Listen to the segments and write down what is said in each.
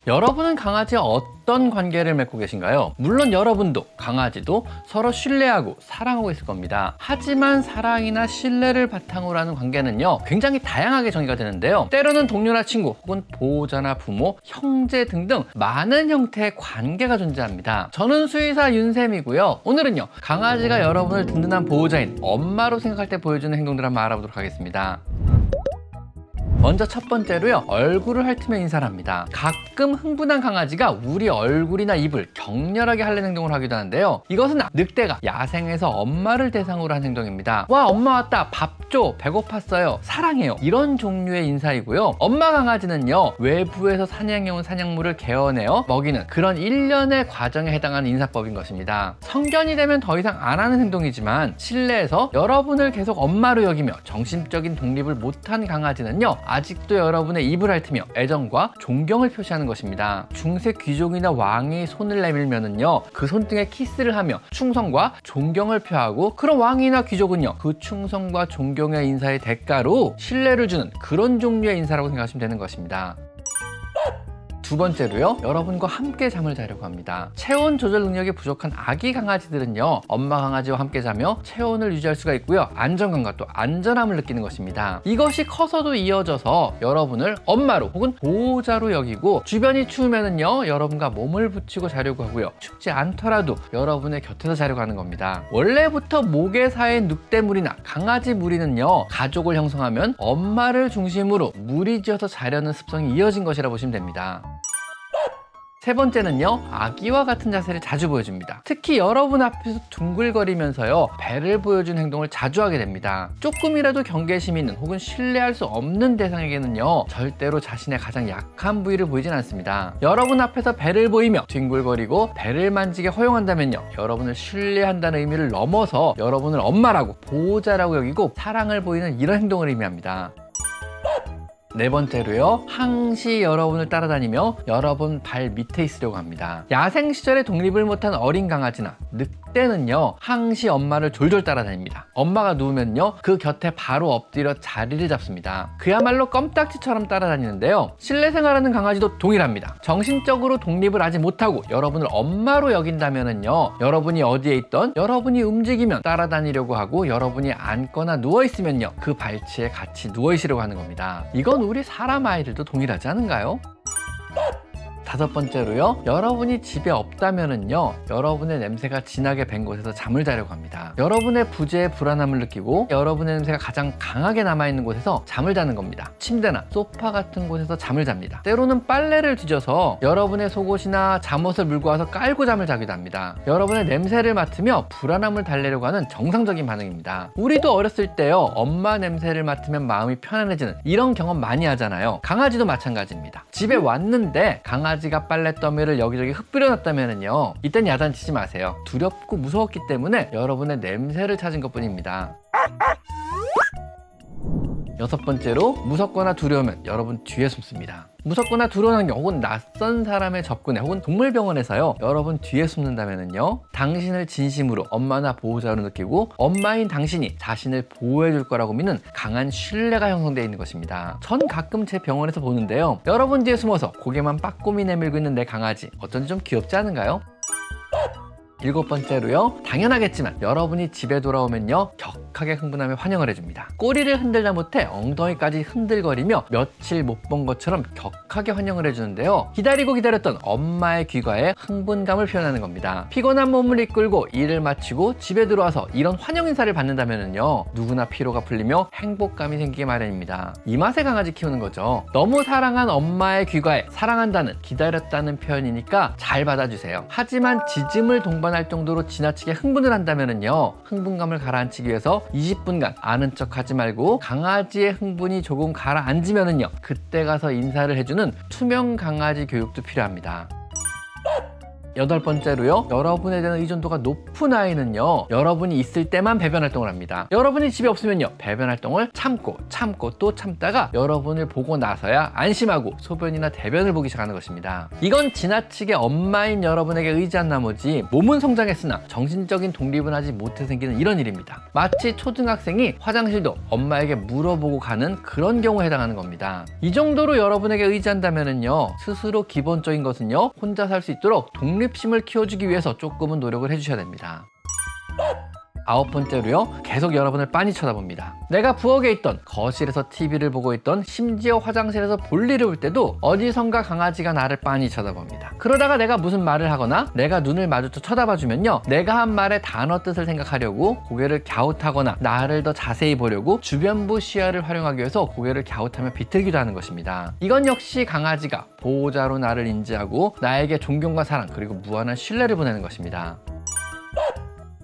여러분은 강아지와 어떤 관계를 맺고 계신가요? 물론 여러분도 강아지도 서로 신뢰하고 사랑하고 있을 겁니다. 하지만 사랑이나 신뢰를 바탕으로 하는 관계는요, 굉장히 다양하게 정의가 되는데요. 때로는 동료나 친구 혹은 보호자나 부모, 형제 등등 많은 형태의 관계가 존재합니다. 저는 수의사 윤쌤이고요. 오늘은요, 강아지가 여러분을 든든한 보호자인 엄마로 생각할 때 보여주는 행동들을 한번 알아보도록 하겠습니다. 먼저 첫 번째로요, 얼굴을 핥으며 인사를 합니다. 가끔 흥분한 강아지가 우리 얼굴이나 입을 격렬하게 핥는 행동을 하기도 하는데요. 이것은 늑대가 야생에서 엄마를 대상으로 한 행동입니다. 와, 엄마 왔다, 밥 줘, 배고팠어요, 사랑해요, 이런 종류의 인사이고요. 엄마 강아지는요, 외부에서 사냥해온 사냥물을 개어내어 먹이는 그런 일련의 과정에 해당하는 인사법인 것입니다. 성견이 되면 더 이상 안 하는 행동이지만 실내에서 여러분을 계속 엄마로 여기며 정신적인 독립을 못한 강아지는요, 아직도 여러분의 입을 핥으며 애정과 존경을 표시하는 것입니다. 중세 귀족이나 왕이 손을 내밀면은요, 그 손등에 키스를 하며 충성과 존경을 표하고, 그런 왕이나 귀족은요, 그 충성과 존경의 인사의 대가로 신뢰를 주는 그런 종류의 인사라고 생각하시면 되는 것입니다. 두 번째로요, 여러분과 함께 잠을 자려고 합니다. 체온 조절 능력이 부족한 아기 강아지들은요, 엄마 강아지와 함께 자며 체온을 유지할 수가 있고요, 안정감과 또 안전함을 느끼는 것입니다. 이것이 커서도 이어져서 여러분을 엄마로 혹은 보호자로 여기고, 주변이 추우면은요, 여러분과 몸을 붙이고 자려고 하고요, 춥지 않더라도 여러분의 곁에서 자려고 하는 겁니다. 원래부터 목에 쌓인 늑대물이나 강아지 무리는요, 가족을 형성하면 엄마를 중심으로 무리지어서 자려는 습성이 이어진 것이라 보시면 됩니다. 세 번째는요, 아기와 같은 자세를 자주 보여줍니다. 특히 여러분 앞에서 둥글거리면서요, 배를 보여주는 행동을 자주 하게 됩니다. 조금이라도 경계심 있는 혹은 신뢰할 수 없는 대상에게는요, 절대로 자신의 가장 약한 부위를 보이진 않습니다. 여러분 앞에서 배를 보이며 뒹굴거리고 배를 만지게 허용한다면요, 여러분을 신뢰한다는 의미를 넘어서 여러분을 엄마라고, 보호자라고 여기고 사랑을 보이는 이런 행동을 의미합니다. 네 번째로요, 항시 여러분을 따라다니며 여러분 발 밑에 있으려고 합니다. 야생 시절에 독립을 못한 어린 강아지나 늑대는요, 항시 엄마를 졸졸 따라다닙니다. 엄마가 누우면요, 그 곁에 바로 엎드려 자리를 잡습니다. 그야말로 껌딱지처럼 따라다니는데요, 실내 생활하는 강아지도 동일합니다. 정신적으로 독립을 아직 못하고 여러분을 엄마로 여긴다면은요, 여러분이 어디에 있던, 여러분이 움직이면 따라다니려고 하고, 여러분이 앉거나 누워있으면요, 그 발치에 같이 누워있으려고 하는 겁니다. 이건 우리 사람 아이들도 동일하지 않은가요? 다섯 번째로요, 여러분이 집에 없다면은요, 여러분의 냄새가 진하게 밴 곳에서 잠을 자려고 합니다. 여러분의 부재에 불안함을 느끼고 여러분의 냄새가 가장 강하게 남아있는 곳에서 잠을 자는 겁니다. 침대나 소파 같은 곳에서 잠을 잡니다. 때로는 빨래를 뒤져서 여러분의 속옷이나 잠옷을 물고 와서 깔고 잠을 자기도 합니다. 여러분의 냄새를 맡으며 불안함을 달래려고 하는 정상적인 반응입니다. 우리도 어렸을 때요, 엄마 냄새를 맡으면 마음이 편안해지는 이런 경험 많이 하잖아요. 강아지도 마찬가지입니다. 집에 왔는데 강아지가 빨래 더미를 여기저기 흩뿌려 놨다면요, 이땐 야단치지 마세요. 두렵고 무서웠기 때문에 여러분의 냄새를 찾은 것 뿐입니다. 여섯 번째로, 무섭거나 두려우면 여러분 뒤에 숨습니다. 무섭거나 두려운 환경 혹은 낯선 사람의 접근에 혹은 동물병원에서요, 여러분 뒤에 숨는다면요, 당신을 진심으로 엄마나 보호자로 느끼고 엄마인 당신이 자신을 보호해 줄 거라고 믿는 강한 신뢰가 형성되어 있는 것입니다. 전 가끔 제 병원에서 보는데요, 여러분 뒤에 숨어서 고개만 빠꼼히 내밀고 있는 내 강아지, 어쩐지 좀 귀엽지 않은가요? 일곱 번째로요, 당연하겠지만 여러분이 집에 돌아오면요, 격하게 흥분하며 환영을 해줍니다. 꼬리를 흔들다 못해 엉덩이까지 흔들거리며 며칠 못 본 것처럼 격하게 환영을 해주는데요, 기다리고 기다렸던 엄마의 귀가에 흥분감을 표현하는 겁니다. 피곤한 몸을 이끌고 일을 마치고 집에 들어와서 이런 환영 인사를 받는다면요, 누구나 피로가 풀리며 행복감이 생기게 마련입니다. 이 맛에 강아지 키우는 거죠. 너무 사랑한 엄마의 귀가에 사랑한다는, 기다렸다는 표현이니까 잘 받아주세요. 하지만 짖음을 동반할 정도로 지나치게 흥분을 한다면요, 흥분감을 가라앉히기 위해서 20분간 아는 척 하지 말고 강아지의 흥분이 조금 가라앉으면요, 그때 가서 인사를 해주는 투명 강아지 교육도 필요합니다. 8번째로요. 여러분에 대한 의존도가 높은 아이는요. 여러분이 있을 때만 배변 활동을 합니다. 여러분이 집에 없으면요. 배변 활동을 참고 또 참다가 여러분을 보고 나서야 안심하고 소변이나 대변을 보기 시작하는 것입니다. 이건 지나치게 엄마인 여러분에게 의지한 나머지 몸은 성장했으나 정신적인 독립은 하지 못해 생기는 이런 일입니다. 마치 초등학생이 화장실도 엄마에게 물어보고 가는 그런 경우에 해당하는 겁니다. 이 정도로 여러분에게 의지한다면요. 스스로 기본적인 것은요. 혼자 살 수 있도록 독립심을 키워주기 위해서 조금은 노력을 해주셔야 됩니다. 9번째로요. 계속 여러분을 빤히 쳐다봅니다. 내가 부엌에 있던, 거실에서 TV를 보고 있던, 심지어 화장실에서 볼일을 볼 때도 어디선가 강아지가 나를 빤히 쳐다봅니다. 그러다가 내가 무슨 말을 하거나 내가 눈을 마주쳐 쳐다봐주면요. 내가 한 말의 단어 뜻을 생각하려고 고개를 갸웃하거나 나를 더 자세히 보려고 주변부 시야를 활용하기 위해서 고개를 갸웃하며 비틀기도 하는 것입니다. 이건 역시 강아지가 보호자로 나를 인지하고 나에게 존경과 사랑 그리고 무한한 신뢰를 보내는 것입니다.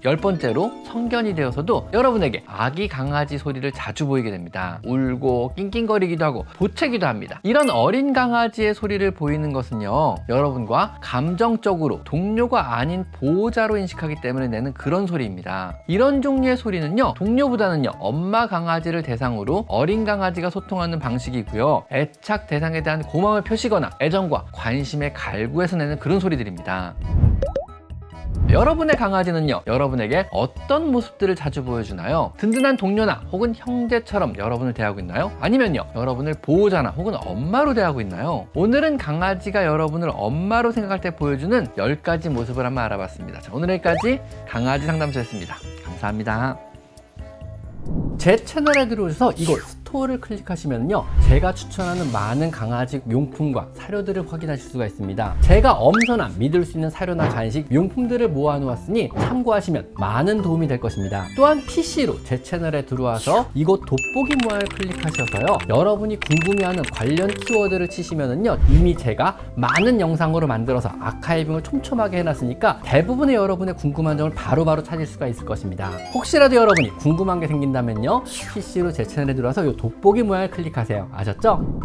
10번째로 성견이 되어서도 여러분에게 아기 강아지 소리를 자주 보이게 됩니다. 울고 낑낑거리기도 하고 보채기도 합니다. 이런 어린 강아지의 소리를 보이는 것은요. 여러분과 감정적으로 동료가 아닌 보호자로 인식하기 때문에 내는 그런 소리입니다. 이런 종류의 소리는요. 동료보다는요. 엄마 강아지를 대상으로 어린 강아지가 소통하는 방식이고요. 애착 대상에 대한 고마움을 표시거나 애정과 관심의 갈구에서 내는 그런 소리들입니다. 여러분의 강아지는요. 여러분에게 어떤 모습들을 자주 보여주나요? 든든한 동료나 혹은 형제처럼 여러분을 대하고 있나요? 아니면요. 여러분을 보호자나 혹은 엄마로 대하고 있나요? 오늘은 강아지가 여러분을 엄마로 생각할 때 보여주는 10가지 모습을 한번 알아봤습니다. 자, 오늘 여기까지 강아지 상담소였습니다. 감사합니다. 제 채널에 들어오셔서 이곳 스토어를 클릭하시면요. 제가 추천하는 많은 강아지 용품과 사료들을 확인하실 수가 있습니다. 제가 엄선한 믿을 수 있는 사료나 간식, 용품들을 모아놓았으니 참고하시면 많은 도움이 될 것입니다. 또한 PC로 제 채널에 들어와서 이곳 돋보기 모양을 클릭하셔서요. 여러분이 궁금해하는 관련 키워드를 치시면은요. 이미 제가 많은 영상으로 만들어서 아카이빙을 촘촘하게 해놨으니까 대부분의 여러분의 궁금한 점을 바로바로 찾을 수가 있을 것입니다. 혹시라도 여러분이 궁금한 게 생긴다면요. PC로 제 채널에 들어와서 이 돋보기 모양을 클릭하세요. 아셨죠?